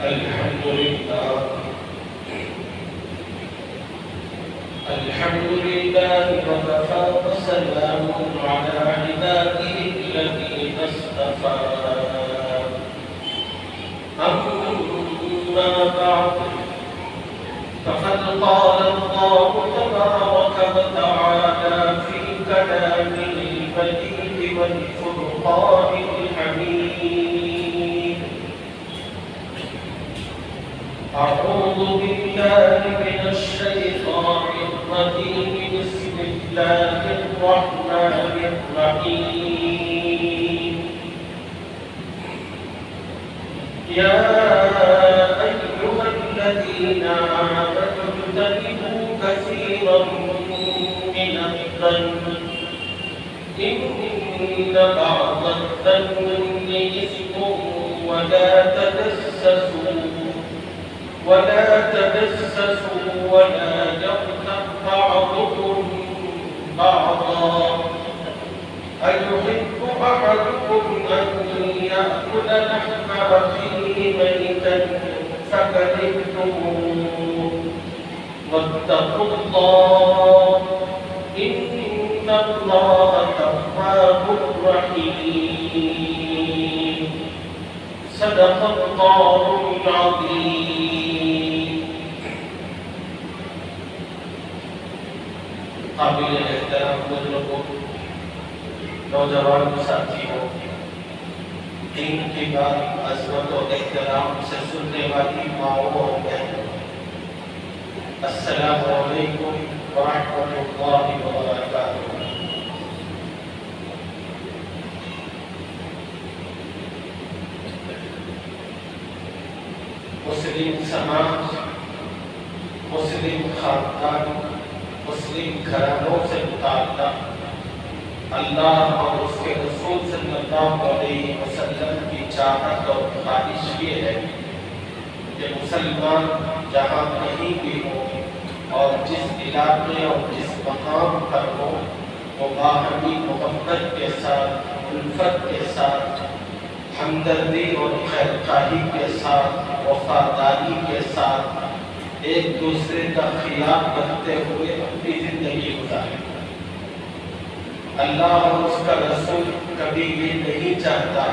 الحمد لله وكفى وسلام على عباده الذين اصطفى أما بعد فقد قال الله تبارك وتعالى في كلامه المجيد والفرقان الحميد أعوذ بالله من الشيطان الرجيم بسم الله الرحمن الرحيم يا أيها الذين آمنوا اجتنبوا كثيرا من الظن إن بعض الظن إثم ولا تجسسوا ولا يغتب بعضكم بعضا أيحب أحدكم أن يأكل لحم أخيه ميتا فكرهتموه واتقوا الله إن الله تواب رحيم صدق الله العظيم. قابل احترام بزرگوں، نوجوان ساتھیوں، دین کی بات عظمت و احترام سے سننے والی ماؤں اور بہنوں، السلام علیکم ورحمۃ اللہ وبرکاتہ۔ مسلم سماج، مسلم خاندان، مسلم گھرانوں سے متعلق اللہ اور اس کے رسول صلی اللہ علیہ وسلم کی چاہت اور خواہش یہ ہے کہ مسلمان جہاں کہیں بھی ہو اور جس علاقے اور جس مقام پر ہو وہ باہمی محبت کے ساتھ، الفت کے ساتھ، ہمدردی اور خیرخواہی کے ساتھ، وفاداری کے ساتھ ایک دوسرے کا خیال رکھتے ہوئے اپنی زندگی گزارے۔ اللہ اور اس کا رسول کبھی یہ نہیں چاہتا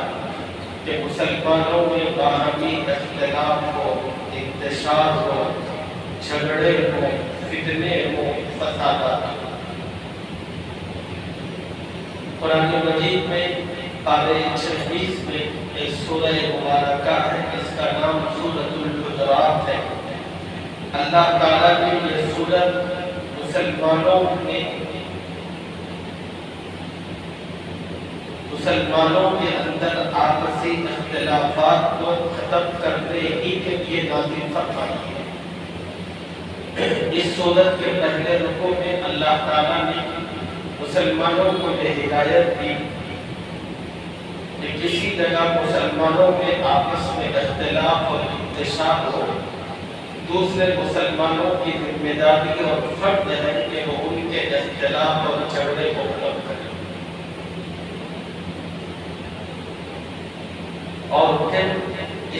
کہ مسلمانوں میں باہمی اختلاف ہو، انتشار ہو، جھگڑے ہو، فتنے ہو، فسادات ہو۔ قرآن مجید میں پارے 26 میں ایک سورہ مبارکہ ہے، اس کا نام سورۃ الحجرات ہے۔ اللہ تعالیٰ نے یہ سورت مسلمانوں کے اندر آپسی اختلافات کو ختم کرنے ہی کے لیے نازل فرمائی ہے۔ اس سورت کے پہلے رکوع میں اللہ تعالیٰ نے مسلمانوں کو یہ ہدایت دی کہ کسی جگہ مسلمانوں میں آپس میں اختلاف اور انتشار ہو، دوسرے مسلمانوں کی ذمہ داری اور فرض ہے کہ وہ ان کے اختلاف اور جھگڑے کو ختم کریں۔ اور پھر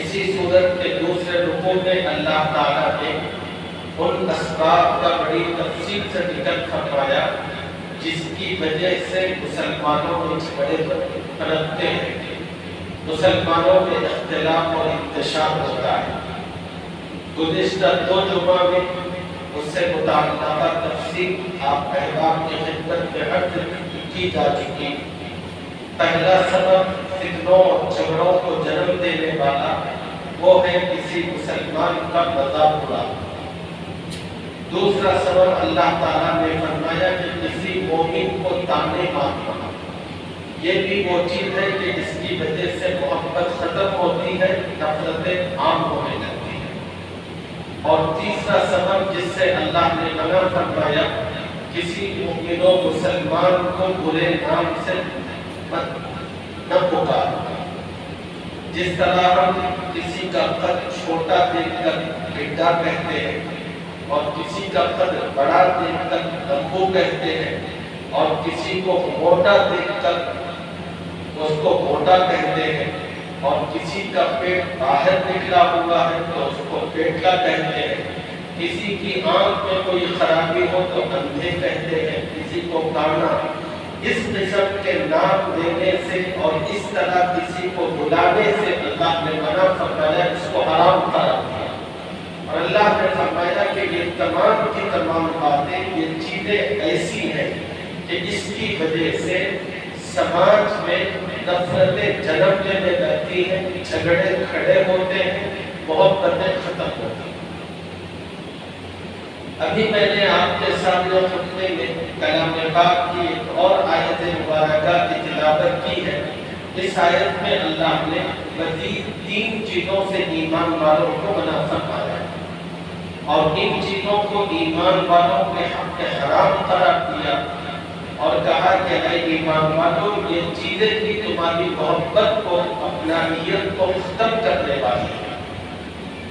اسی صورت کے دوسرے رکوع میں اللہ تعالیٰ نے ان اسباب کا بڑی تفصیل سے ذکر فرمایا جس کی وجہ سے مسلمانوں میں جھگڑے پنپتے ہیں، مسلمانوں میں اختلاف اور انتشار ہوتا ہے۔ گزشتہ 2 جمعہ میں اس سے متعلقہ تفصیل آپ احباب کی خدمت میں عرض کی جا چکی۔ پہلا سبب فتنوں اور جھگڑوں کو جنم دینے والا وہ ہے کسی مسلمان کا مذاق اڑانا۔ دوسرا سبب اللہ تعالیٰ نے فرمایا کہ کسی مومن کو طعنے مارنا، یہ بھی وہ چیز ہے کہ جس کی وجہ سے محبت ختم ہوتی ہے، نفرتیں عام ہونے لگتی ہیں۔ اور تیسرا سبب جس سے اللہ نے منع فرمایا، کسی مومن و مسلمان کو برے نام سے نہ پکار۔ جس طرح ہم کسی کا قد چھوٹا دیکھ کر بیٹا کہتے ہیں اور کسی کا قد بڑا دیکھ کر ابو کہتے ہیں اور کسی کو موٹا دیکھ کر اس کو موٹا کہتے ہیں اور کسی کا پیٹ باہر نکلا ہوا ہے تو اس کو پیٹلا کہتے ہیں، کسی کی آنکھ میں کوئی خرابی ہو تو اندھے کہتے ہیں، کسی کو کانا، اس قسم کے نام دینے سے اور اس طرح کسی کو بلانے سے اللہ نے منع فرمایا، اس کو حرام قرار دیا۔ اور اللہ نے فرمایا کہ یہ تمام کی تمام باتیں، یہ چیزیں ایسی ہیں کہ اس کی وجہ سے سماج میں نفرتیں جنم لینے لگتی ہیں، جھگڑے کھڑے ہوتے ہیں، محبتیں ختم ہوتی ہیں۔ ابھی میں نے آپ کے سامنے خطبے میں کلام پاک کی ایک اور آیت مبارکہ کی تلاوت کی ہے۔ اس آیت میں اللہ نے مزید 3 چیزوں سے ایمان والوں کو منع فرمایا ہے، اور ان چیزوں کو ایمان والوں کے حق حرام قرار دیا، اور کہا کہ اے ایمان والوں، یہ چیزیں بھی تمہاری محبت کو، اپنائیت کو ختم کرنے والی ہیں۔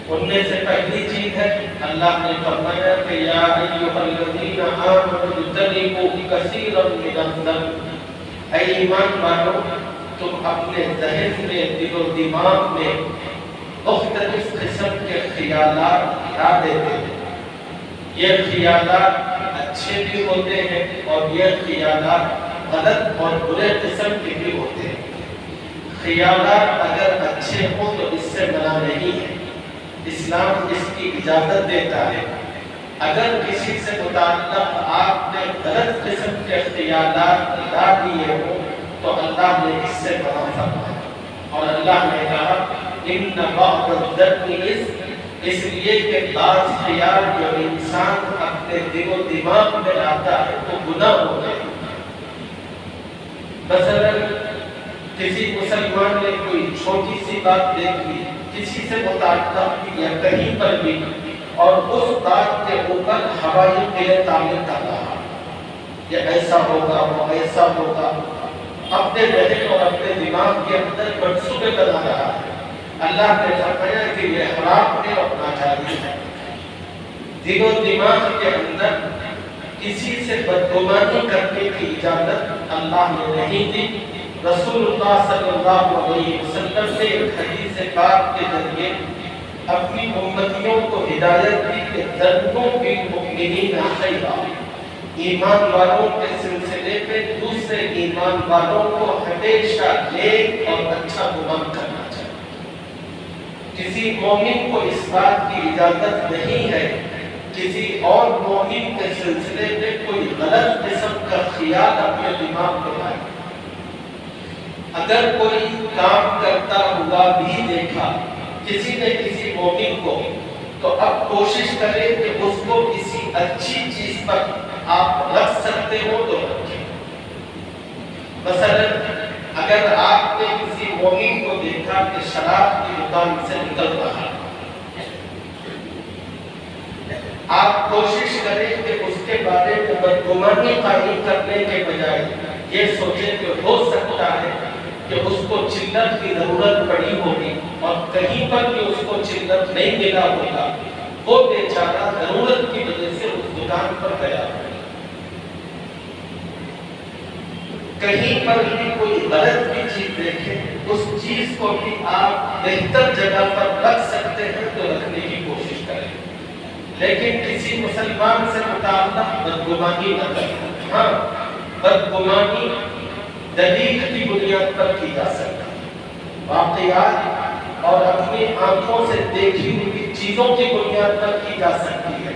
ان میں سے پہلی چیز ہے، اللہ نے فرمایا کہ یا ایھا الذین آمنوا اجتنبوا کثیرا من الظن، اے ایمان والوں، تم اپنے ذہن میں، دل و دماغ میں مختلف قسم کے خیالات لا دیتے ہیں۔ یہ خیالات اچھے بھی ہوتے ہیں اور یہ خیالات غلط اور برے قسم کے بھی ہوتے ہیں۔ خیالات اگر اچھے ہوں تو اس سے منع نہیں ہے، اسلام اس کی اجازت دیتا ہے۔ اگر کسی سے متعلق آپ نے غلط قسم کے خیالات لا دیے ہوں تو اللہ نے اس سے منع فرمایا، اور اللہ نے کہا ان بعض الظن اثم، اس لیے کہ بعض خیال جو انسان اپنے دل و دماغ میں لاتا ہے تو گناہ ہوتا ہے۔ مثلا کسی مسلمان نے کوئی چھوٹی سی بات دیکھ لی کسی سے متعلق یا کہیں پر بھی، اور اس بات کے اوپر ہوائی قلعے تعمیر کر رہا، یہ ایسا ہوگا، وہ ایسا ہوگا، اپنے ذہن اور اپنے دماغ کے اندر منصوبے بنا رہا ہے۔ اللہ نے فرمایا کہ یہ حرام ہے اور ناجائز ہے۔ دل و دماغ کے اندر کسی سے بدگمانی کرنے کی اجازت اللہ نے نہیں دی۔ رسول اللہ صلی اللہ علیہ وسلم نے ایک حدیث پاک کے ذریعے اپنی امتیوں کو ہدایت دی کہ ظنوا بالمؤمنین خیرا، ایمان والوں کے سلسلے میں دوسرے ایمان والوں کو ہمیشہ نیک اور اچھا گمان کرنا چاہیے۔ کسی مومن کو اس بات کی اجازت نہیں ہے کسی اور مومن کے سلسلے میں کوئی غلط قسم کا خیال اپنے دماغ میں لائے۔ اگر کوئی کام کرتا ہوا بھی دیکھا کسی نے کسی مومن کو، تو اب کوشش کریں کہ اس کو کسی اچھی چیز پر آپ رکھ سکتے ہو تو رکھیں۔ مثلا اگر آپ نے کسی مومن کو دیکھا کہ شراب کی دکان سے نکل رہا، آپ کوشش کریں کہ اس کے بارے میں بدگمانی قائم کرنے کے بجائے یہ سوچیں کہ ہو سکتا ہے کہ اس کو چلت کی ضرورت پڑی ہوگی اور کہیں پر بھی اس کو چلت نہیں ملا ہوگا، وہ بیچارہ ضرورت کی وجہ سے اس دکان پر گیا ہے۔ کہیں پر بھی کوئی غلط بھی چیز دیکھیں، اس چیز کو بھی آپ بہتر جگہ پر رکھ سکتے ہیں تو رکھنے کی کوشش کریں، لیکن کسی مسلمان سے متعلق بدگمانی نہ کریں۔ ہاں، بدگمانی دلیل کی بنیاد پر کی جا سکتی ہے، واقعات اور اپنی آنکھوں سے دیکھی ہوئی چیزوں کی بنیاد پر کی جا سکتی ہے۔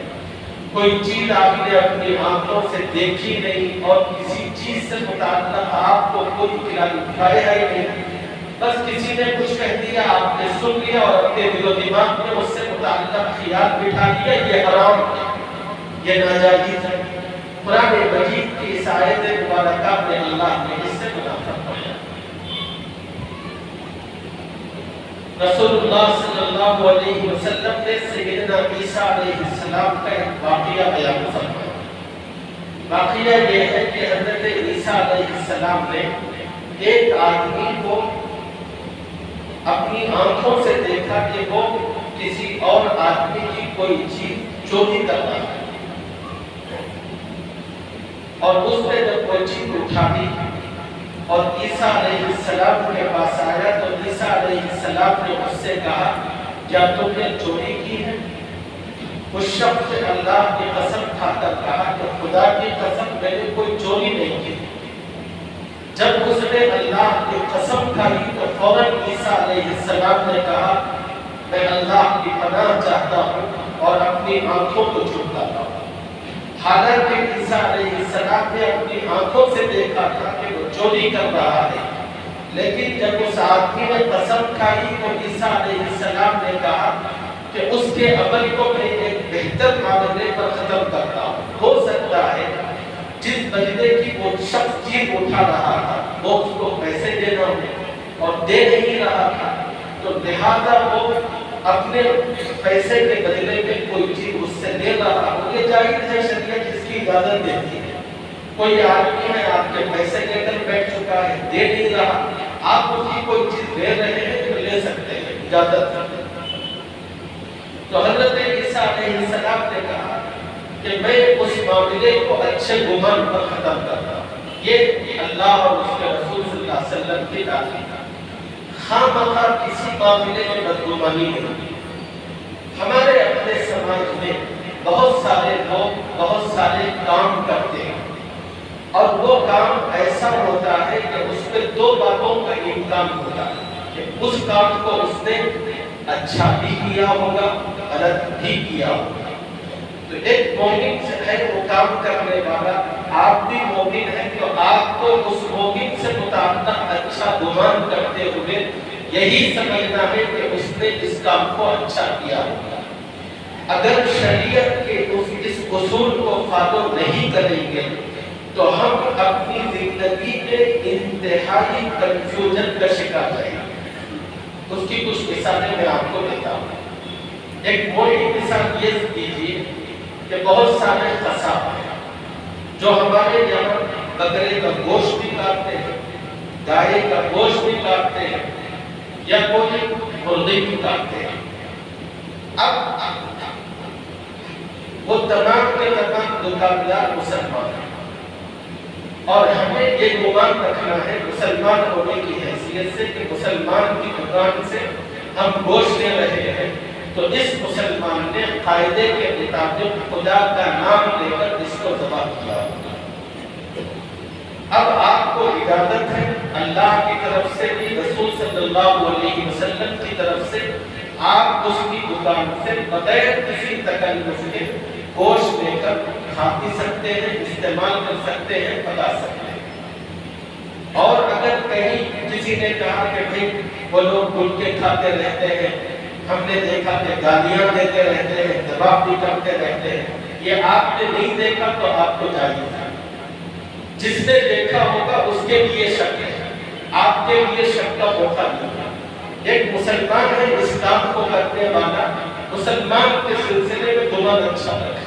کوئی چیز آپ نے اپنی آنکھوں سے دیکھی نہیں اور کسی چیز سے متعلق آپ کو کوئی کلیریفائی ہے نہیں، بس کسی نے کچھ کہہ دیا، آپ نے سن لیا اور اپنے دل و دماغ میں اس سے متعلق خیال بٹھا لیا، یہ حرام ہے، یہ ناجائز ہے۔ قرآن مجید کی اس آیت مبارکہ میں اللہ نے اس سے منع فرمایا۔ رسول اللہ صلی اللہ علیہ وسلم نے سیدنا عیسیٰ علیہ السلام کا ایک واقعہ بیان فرمایا۔ واقعہ یہ ہے کہ حضرت عیسیٰ علیہ السلام نے ایک آدمی کو اپنی آنکھوں سے دیکھا کہ وہ کسی اور آدمی کی کوئی چیز چوری کر رہا ہے، اور اس نے جب وہ چیز اٹھا دی اور عیسیٰ علیہ السلام کے پاس آیا تو عیسیٰ علیہ السلام نے اس سے کہا کیا تم نے چوری کی ہے؟ اس شخص نے اللہ کی قسم کھا کر کہا کہ خدا کی قسم میں نے کوئی چوری نہیں کی۔ جب اس نے اللہ کی قسم کھائی تو فوراً عیسیٰ علیہ السلام نے کہا میں اللہ کی پناہ چاہتا ہوں اور اپنی آنکھوں کو چھپاتا ہوں۔ حالانکہ عیسیٰ علیہ السلام نے اپنی آنکھوں سے دیکھا تھا کہ وہ چوری کر رہا ہے، لیکن جب اس آدمی نے قسم کھائی تو عیسیٰ علیہ السلام نے کہا کہ اس کے عمل کو میں ایک بہتر معاملے پر ختم کرتا ہوں۔ ہو سکتا ہے جس بندے کی وہ شخص چیز اٹھا رہا تھا وہ اس کو پیسے دینا ہو اور دے نہیں رہا تھا، تو لہذا وہ اپنے پیسے کے بدلے میں کوئی چیز اس سے لے رہا ہو۔ یہ جائز ہے، شریعت اس کی اجازت دیتی ہے۔ کوئی آدمی ہے آپ کے پیسے لے کر بیٹھ چکا ہے، دے نہیں رہا، آپ اس کی کوئی چیز لے رہے ہیں تو لے سکتے ہیں، اجازت ہے۔ تو حضرت عیسیٰ علیہ السلام نے کہا کہ میں اس معاملے کو اچھے گمان پر ختم کرتا ہوں۔ یہ اللہ اور اس کے رسول صلی اللہ علیہ وسلم کی تعلیم ہے۔ خواہ مخواہ کسی معاملے میں بدگمانی نہیں۔ ہمارے اپنے سماج میں بہت سارے لوگ بہت سارے کام کرتے ہیں اور وہ کام ایسا ہوتا ہے کہ اس پہ دو باتوں کا امکان ہوتا ہے کہ اس کام کو اس نے اچھا بھی کیا ہوگا، غلط بھی کیا ہوگا۔ تو ایک مومن سے ہے وہ کام کرنے والا، آپ بھی مومن ہیں تو آپ کو اس مومن سے متعلق اچھا گمان کرتے ہوئے یہی سمجھنا ہے کہ اس نے اس کام کو اچھا کیا ہوگا۔ اگر شریعت کے اس اصول کو فالو نہیں کریں گے تو ہم اپنی زندگی میں انتہائی کنفیوژن کا شکار رہیں گے۔ اس کی کچھ مثالیں میں آپ کو دیتا ہوں۔ ایک موٹی مثال یہ دیجیے کہ بہت سارے قصاب ہیں جو ہمارے یہاں بکرے کا گوشت بھی کاٹتے ہیں، گائے کا گوشت بھی کاٹتے ہیں یا کوئی مرغی بھی کاٹتے ہیں۔ اب وہ تمام کے تمام دکاندار مسلمان ہیں اور ہمیں یہ گمان رکھنا ہے مسلمان ہونے کی حیثیت سے کہ مسلمان کی دکان سے ہم گوشت لے رہے ہیں تو اس مسلمان نے قاعدے کے مطابق خدا کا نام لے کر اس کو ذبح کیا ہوگا۔ اب آپ کو اجازت ہے اللہ کی طرف سے بھی، رسول صلی اللہ علیہ وسلم کی طرف سے، آپ اس کی دکان سے بغیر کسی تکلف کے گوشت لے کر کھا بھی سکتے ہیں، استعمال کر سکتے ہیں، پکا سکتے ہیں۔ اور اگر کہیں کسی نے کہا کہ بھئی وہ لوگ بھول کے کھاتے رہتے ہیں، ہم نے دیکھا کہ گالیاں دیتے رہتے ہیں، دباؤ بھی کرتے رہتے ہیں، یہ آپ نے نہیں دیکھا تو آپ کو چاہیے تھا۔ جس نے دیکھا ہوگا اس کے لیے شک ہے، آپ کے لیے شک کا موقع نہیں ہے۔ ایک مسلمان ہے اس کام کو کرنے والا، مسلمان کے سلسلے میں گمان اچھا رکھے۔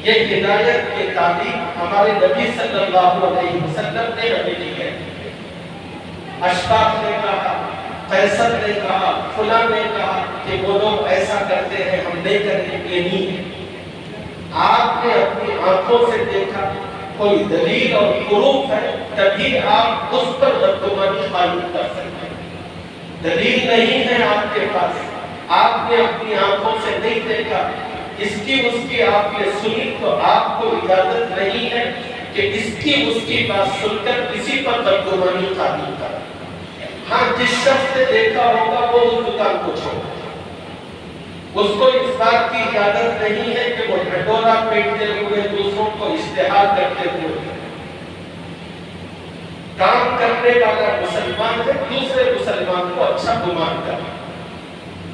یہ ہدایت کی تعلیم ہمارے نبی صلی اللہ علیہ وسلم نے ہمیں دی ہے۔ اشفاق نے کہا، قیصر نے کہا، فلاں نے کہا کہ وہ لوگ ایسا کرتے ہیں ہم نہیں کریں گے، نہیں ہے۔ آپ نے اپنی آنکھوں سے دیکھا، کوئی دلیل اور پروف ہے تبھی آپ اس پر بدگمانی قائم کر سکتے ہیں۔ دلیل نہیں ہے آپ کے پاس، آپ نے اپنی آنکھوں سے نہیں دیکھا، اس کی آپ نے سنی تو آپ کو اجازت نہیں ہے کہ اس کی بات سن کر کسی پر بدگمانی قائم کریں۔ ہاں جس شخص نے دیکھا ہوگا وہ اس دکان کو چھوڑے، اس کو اس بات کی اجازت نہیں ہے کہ وہ ڈھڈورا پیٹتے ہوئے دوسروں کو اشتہار کرتے ہوئے کام کرنے والا مسلمان ہے، دوسرے مسلمان کو اچھا گمان کرے۔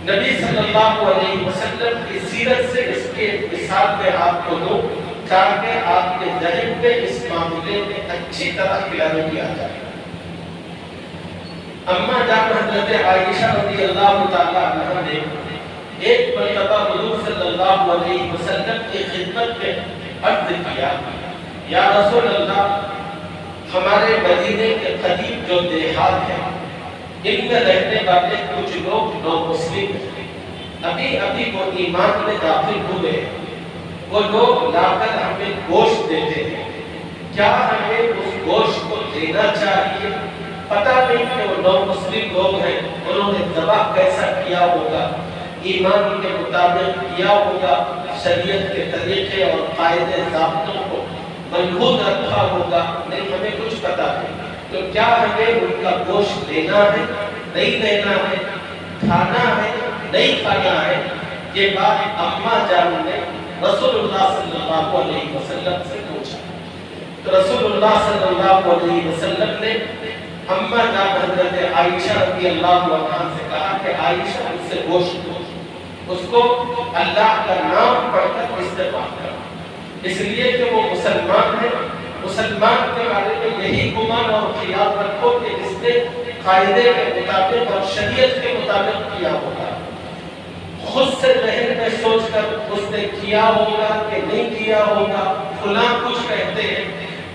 نبی صلی اللہ علیہ وسلم کی سیرت سے اس کے مثال میں آپ کو دو تاکہ آپ کے ذہن میں اس معاملے میں اچھی طرح کلیئرٹی آ جائے۔ اما جان حضرت عائشہ رضی اللہ تعالیٰ عنہ نے ایک مرتبہ حضور صلی اللہ علیہ وسلم کی خدمت میں عرض کیا، یا رسول اللہ، ہمارے مدینے کے قریب جو دیہات ہیں ان میں رہنے والے کچھ لوگ نو مسلم ہیں، ابھی وہ ایمان میں داخل ہوئے، وہ لوگ لا کر ہمیں گوشت دیتے ہیں، کیا ہمیں اس گوشت کو دینا چاہیے. پتہ نہیں کہ وہ نو مسلم لوگ ہیں، انہوں نے ذبح کیسا کیا ہوگا، ایمان کے مطابق کیا ہوگا، شریعت کے طریقے اور قاعدے ضابطوں کو ملحوظ رکھا ہوگا، نہیں ہمیں کچھ پتہ نہیں. تو کیا ہمیں ان کا گوشت لینا ہے، نہیں لینا ہے، کھانا ہے، نہیں کھانا ہے؟ یہ بات اماں جان نے رسول اللہ صلی اللہ علیہ وسلم سے پوچھا. تو رسول اللہ صلی اللہ علیہ وسلم نے اماں جان حضرت عائشہ رضی اللہ عنہا سے کہا کہ عائشہ اس سے گوشت دو، اس کو اللہ کا نام پڑھ کر استعمال کرو، اس لیے کہ وہ مسلمان ہے. مسلمان کے بارے میں یہی گمان اور خیال رکھو کہ اس نے قاعدے کے مطابق اور شریعت کے مطابق کیا ہوگا. خود سے ذہن میں سوچ کر اس نے کیا ہوگا کہ نہیں کیا ہوگا، فلاں کچھ کہتے ہیں،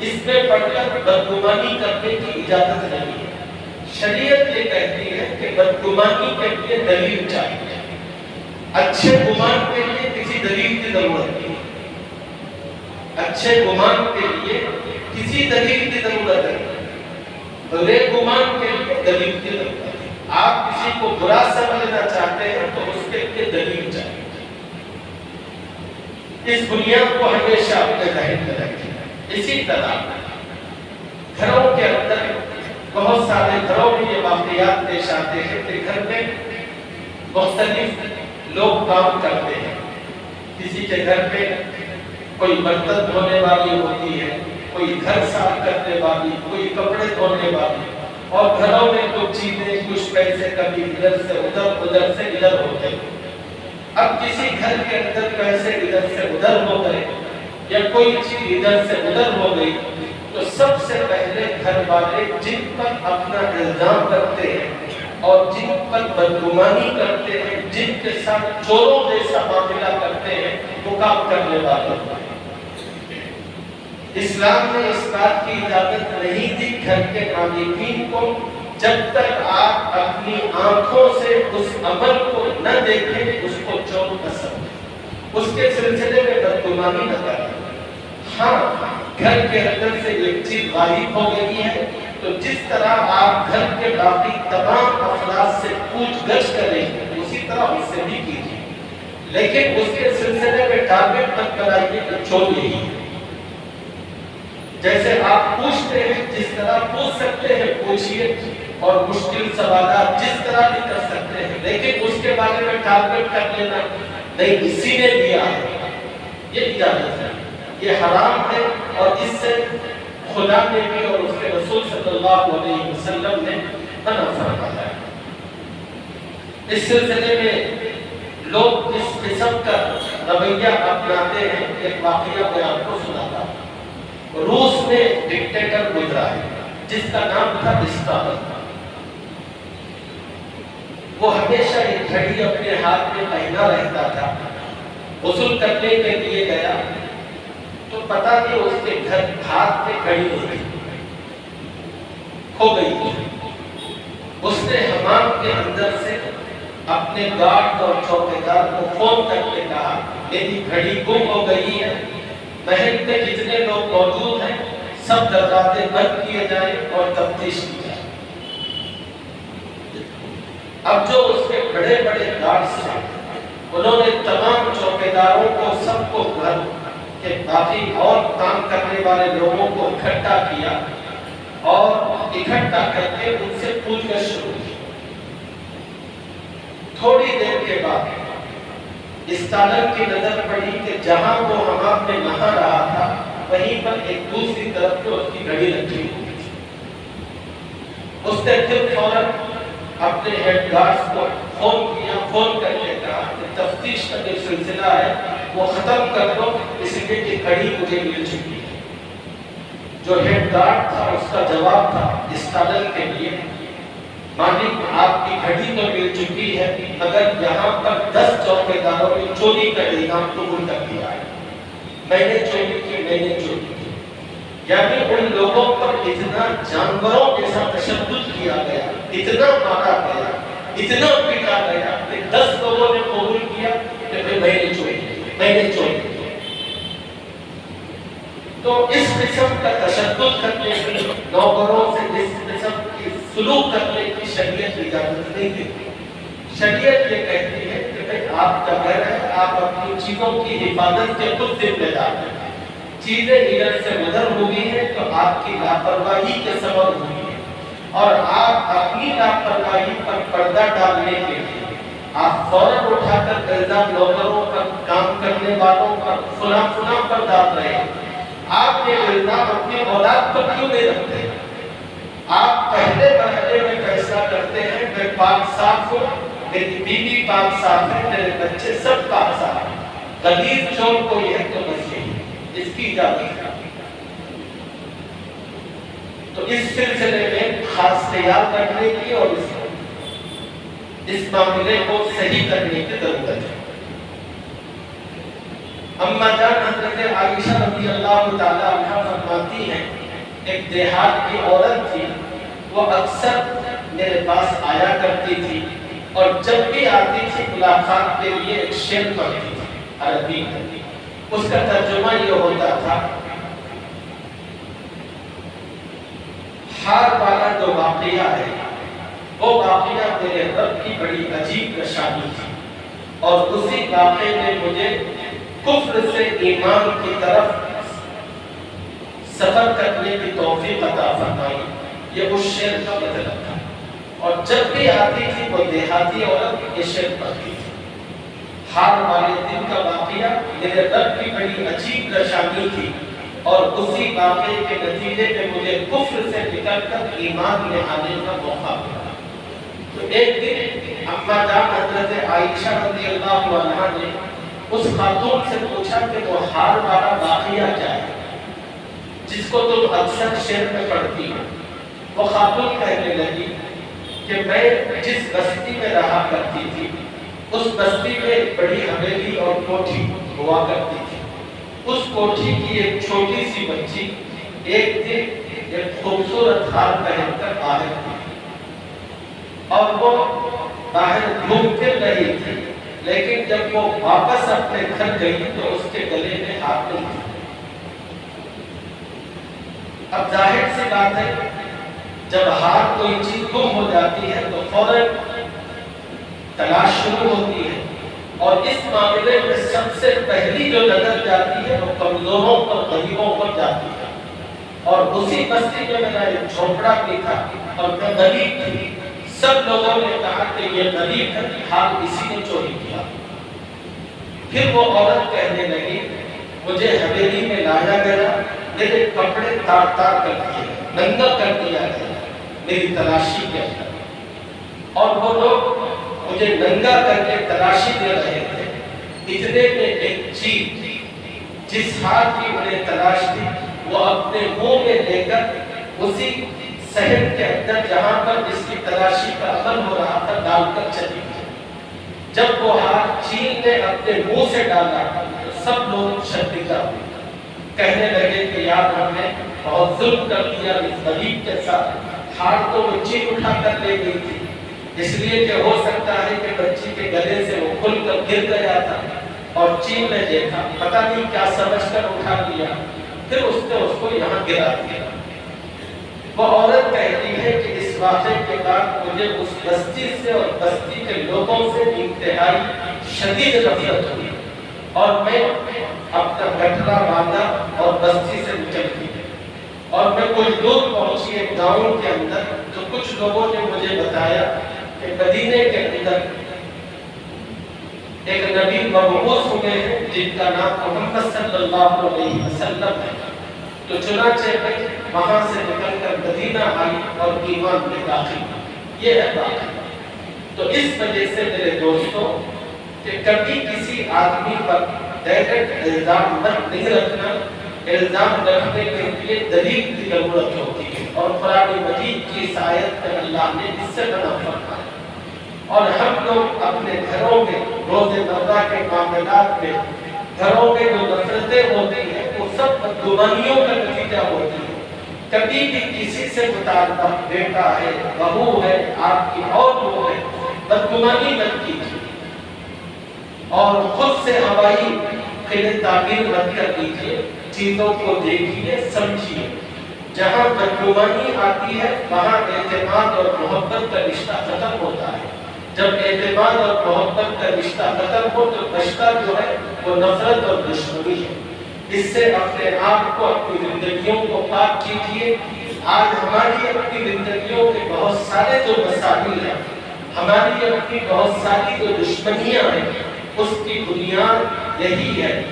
اس میں پڑھ کر بدگمانی کرنے کی اجازت نہیں ہے. شریعت یہ کہتی ہے کہ بدگمانی کے لیے دلیل چاہیے، اچھے گمان کے لیے کسی دلیل کی ضرورت نہیں. اچھے گمان کے لیے کسی دلیل کی ضرورت ہے، برے گمان کے لیے دلیل کی ضرورت ہے. آپ کسی کو برا سمجھنا چاہتے ہیں تو اس کے لیے دلیل چاہیے. اس بنیاد کو ہمیشہ اپنے ذہن میں رکھیں. اسی طرح گھروں کے اندر بہت سارے گھروں میں یہ واقعات پیش آتے ہیں کہ گھر میں مختلف لوگ کام کرتے ہیں. کسی کے گھر میں کوئی برتن دھونے والی ہوتی ہے، کوئی گھر صاف کرنے والی، کوئی کپڑے دھونے والی، اور گھروں میں کچھ چیزیں کچھ پیسے کبھی ادھر سے ادھر، ادھر سے ادھر ہوتے ہیں. اب کسی گھر کے اندر پیسے ادھر سے ادھر ہو گئے یا کوئی چیز ادھر سے ادھر ہو گئی تو سب سے پہلے گھر والے جن پر اپنا الزام کرتے ہیں اور جن پر بدگمانی کرتے ہیں، جن کے ساتھ چوروں جیسا معاملہ کرتے ہیں، وہ کام کرنے والے ہیں. اسلام نے اس بات کی اجازت نہیں دی گھر کے مالکین کو جب تک آپ اپنی آنکھوں سے اس عمل کو نہ دیکھیں اس کو چور نہ سمجھیں، اس کے سلسلے میں بدگمانی نہ کریں. ہاں گھر کے اندر سے ایک چیز غائب ہو گئی ہے تو جس طرح آپ گھر کے باقی تمام افراد سے پوچھ گچھ کریں اسی طرح اس سے بھی کیجیے، لیکن اس کے سلسلے میں ٹارگٹ مت بنائیے کہ چور یہی ہے. جیسے آپ پوچھتے ہیں جس طرح پوچھ سکتے ہیں پوچھئے، اور مشکل سوالات جس طرح بھی کر سکتے ہیں، لیکن اس کے بارے میں ٹارگٹ کر لینا نہیں اسی نے دیا ہے، یہ اجازت ہے، یہ حرام ہے. اور اس سے خدا نے بھی اور اس کے رسول صلی اللہ علیہ وسلم نے منع فرمایا ہے. اس سلسلے میں لوگ اس قسم کا رویہ اپناتے ہیں. ایک واقعہ میں آپ کو سناتا ہوں. روس میں ڈکٹیٹر گزرا ہے جس کا نام تھا اسٹالن. وہ ہمیشہ ایک گھڑی اپنے ہاتھ میں پہنا رہتا تھا. غسل کرنے کے لیے گیا تو پتہ نہیں اس کے گھر ہاتھ میں گھڑی نہیں کھو گئی. اس نے حمام کے اندر سے اپنے گارڈ اور چوکیدار کو فون کر کے کہا میری گھڑی گم ہو گئی ہے، محل میں جتنے لوگ موجود ہیں سب دروازے بند کیے جائیں اور تفتیش کی جائے. اب جو اس کے بڑے بڑے گارڈز تھے انہوں نے تمام چوکیداروں کو سب کو گھر کے باقی اور کام کرنے والے لوگوں کو اکٹھا کیا اور اکٹھا کر کے ان سے پوچھ گچھ شروع کی. تھوڑی دیر کے بعد اسٹالن کی نظر پڑی کہ جہاں وہ حمام میں نہا رہا تھا وہیں پر ایک دوسری طرف پہ اس کی گھڑی رکھی ہوئی تھی. اس نے پھر فوراً اپنے ہیڈ گارڈز کو فون کیا، فون کر کے کہا کہ تفتیش کا جو سلسلہ ہے وہ ختم کر دو اس لیے کہ گھڑی مجھے مل چکی ہے. جو ہیڈ گارڈ تھا اس کا جواب تھا اسٹالن کے لیے مالک آپ کی گھڑی تو مل چکی ہے مگر یہاں پر 10 چوکیداروں نے چوری کا الزام قبول کر دیا ہے. میں نے چوری کی، میں نے چوری کی. یعنی ان لوگوں پر اتنا جانوروں جیسا تشدد کیا گیا، اتنا مارا گیا، اتنا پیٹا گیا کہ 10 لوگوں نے قبول کیا کہ میں نے چوری کی، میں نے چوری کی. تو اس قسم کا تشدد کرنے کی، نوکروں سے اس قسم کی سلوک کرنے کی شریعت اجازت نہیں دیتی۔ شریعت یہ کہتی ہے کہ بھئی آپ کا گھر ہے، آپ اپنی چیزوں کی حفاظت کے خود ذمہ دار ہیں۔ چیزیں ادھر سے ادھر ہوئی ہیں تو آپ کی لاپرواہی کے سبب ہوئی ہے، اور آپ اپنی لاپرواہی پر پردہ ڈالنے کے لیے آپ فوراً اٹھا کر الزام نوکروں پر، کام کرنے والوں پر، فلاں پر ڈال رہے ہیں۔ آپ یہ الزام اپنی اولاد پر کیوں نہیں رکھتے؟ آپ پہلے مرحلے میں فیصلہ کرتے ہیں میں پاک صاف ہوں، میری بیوی پاک صاف ہے، میرے بچے سب پاک صاف ہیں، غلیظ چور کوئی ہے تو بس یہی، اس کی اجازت ہے۔ تو اس سلسلے میں خاص خیال رکھنے کی اور اس معاملے کو صحیح کرنے کی ضرورت ہے۔ اما جان حضرت عائشہ رضی اللہ تعالی عنہ فرماتی ہیں، ایک دیہات کی عورت تھی، وہ اکثر میرے پاس آیا کرتی تھی، اور جب بھی آتی تھی ملاقات کے لیے ایک شعر پڑھتی تھی عربی میں۔ اس کا ترجمہ یہ ہوتا تھا، ہار والا جو واقعہ ہے وہ واقعہ میرے رب کی بڑی عجیب نشانی تھی، اور اسی واقعے میں مجھے کفر سے ایمان کی طرف سفر کرنے کی توفیق عطا فرمائی۔ یہ اس شعر کا مطلب تھا، اور جب بھی آتی تھی وہ دیہاتی عورت یہ شعر پڑھتی تھی۔ ہار والے دن کا واقعہ میرے رب کی بڑی عجیب نشانی تھی، اور اسی واقعے کے نتیجے میں مجھے کفر سے نکل کر ایمان میں آنے کا موقع ملا۔ تو ایک دن اما جان حضرت عائشہ رضی اللہ عنہا نے اس خاتون سے پوچھا کہ وہ ہار والا واقعہ کیا ہے جس کو تم اکثر شعر میں پڑھتی ہو؟ وہ خاتون کہنے لگی کہ میں جس بستی میں رہا کرتی تھی اس بستی میں ایک بڑی حویلی اور کوٹھی ہوا کرتی تھی۔ اس کوٹھی کی ایک چھوٹی سی بچی ایک دن ایک خوبصورت ہار پہن کر باہر تھی، اور وہ باہر گھوم پھر رہی تھی، لیکن جب وہ واپس اپنے گھر گئی تو اس کے گلے میں ہار نہیں تھی۔ اب ظاہر سی بات ہے، جب ہار کوئی چیز گم ہو جاتی ہے تو فوراً تلاش شروع ہوتی ہے، اور اس معاملے میں سب سے پہلی جو نظر جاتی ہے وہ کمزوروں پر، غریبوں پر جاتی ہے۔ اور اسی بستی میں میرا ایک جھونپڑا بھی تھا، اور میں غریب تھی۔ سب لوگوں نے کہا کہ یہ غریب ہے، ہار اسی نے چوری کیا۔ پھر وہ عورت کہنے لگی مجھے حویلی میں لایا گیا، میرے کپڑے تار تار کر دیے، ننگا کر دیا گیا میری تلاشی کے اندر، اور وہ لوگ مجھے ننگا کر کے تلاشی دے رہے تھے۔ اتنے میں ایک چیز جس ہاتھ کی انہیں تلاش تھی وہ اپنے منہ میں لے کر اسی صحن کے اندر جہاں پر جس کی تلاشی کا عمل ہو رہا تھا ڈال کر چلی گئی۔ جب وہ ہاتھ چیل نے اپنے منہ سے ڈالا تو سب لوگ شرمندہ ہوئے، کہنے لگے کہ یار ہم نے بہت ظلم کر دیا اس غریب کے ساتھ، ہاتھ تو وہ چیل اٹھا کر لے گئی تھی، اس لیے کہ ہو سکتا ہے کہ بچی کے گلے سے وہ کھل کر گر گیا تھا، اور چیل نے دیکھا، پتہ نہیں کیا سمجھ کر اٹھا لیا، پھر اس نے اس کو یہاں گرا دیا۔ وہ عورت کہتی ہے کہ اس واقعے کے بعد مجھے اس بستی سے اور بستی کے لوگوں سے انتہائی شدید نفرت ہوئی، اور میں اپنا گٹھڑا باندھا اور بستی سے نکل گئی، اور میں کچھ دور پہنچی ایک گاؤں کے اندر، تو کچھ لوگوں نے مجھے بتایا کہ مدینے کے اندر ایک نبی مبعوث ہوئے ہیں جن کا نام محمد صلی اللہ علیہ وسلم ہے۔ تو چنانچہ میں وہاں سے نکل کر مدینہ آئی اور ایمان میں داخل ہوئی۔ یہ ہے بات۔ تو اس وجہ سے میرے دوستوں کہ کبھی کسی آدمی پر ڈائریکٹ الزام مت نہیں رکھنا، الزام رکھنے کے لیے دلیل کی ضرورت ہوتی ہے، اور قرآن مجید کی اس آیت میں اللہ نے اس سے منع فرمایا۔ اور ہم لوگ اپنے گھروں میں روزمرہ کے معاملات میں گھروں میں جو نفرتیں ہوتی ہیں وہ سب بدگمانیوں کا نتیجہ ہوتی ہے۔ کبھی بھی کسی سے متعلق بیٹا ہے، بہو ہے، آپ کی اور وہ ہے، بدگمانی مت کیجیے، اور خود سے ہوائی خیل تعبیر مت کر دیجیے۔ چیزوں کو دیکھیے، سمجھیے۔ جہاں بدگمانی آتی ہے وہاں اعتماد اور محبت کا رشتہ ختم ہوتا ہے۔ جب اعتماد اور محبت کا رشتہ ختم ہو تو رشتہ جو ہے وہ نفرت اور دشمنی ہے۔ اس سے اپنے آپ کو، اپنی زندگیوں کو پاک کیجیے۔ آج ہماری اپنی زندگیوں کے بہت سارے جو مسائل ہیں، ہماری اپنی بہت ساری جو دشمنیاں ہیں، اس کی بنیاد یہی ہے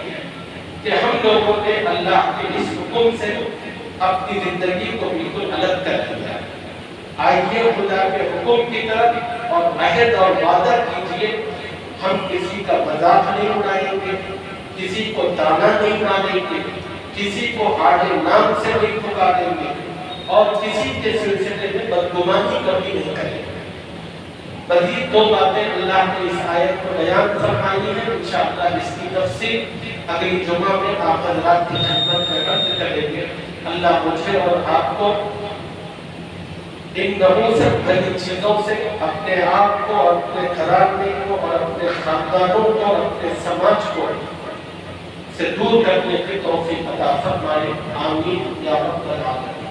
کہ ہم لوگوں نے اللہ کے اس حکم سے اپنی زندگی کو بالکل الگ کر دیا۔ آئیے خدا کے حکم کی طرف اور عہد اور وعدہ کیجیے، ہم کسی کا مذاق نہیں اڑائیں گے، کسی کو تانا نہیں ماریں گے، کسی کو آڑے نام سے نہیں پکاریں گے اور کسی کے سلسلے میں بدگمانی کبھی نہیں کریں گے۔ مزید دو باتیں اللہ نے اس آیت کو بیان فرمائی ہیں، انشاءاللہ اس کی تفصیل اگلی جمعہ میں آپ حضرات کی خدمت میں عرض کریں گے۔ اللہ مجھے اور آپ کو ان نحوست بھری چیزوں سے اپنے آپ کو اور اپنے گھرانے کو اور اپنے خاندانوں کو اور اپنے سماج کو سے دور کرنے کی توفیق عطا فرمائے۔ آمین یا رب العالمین۔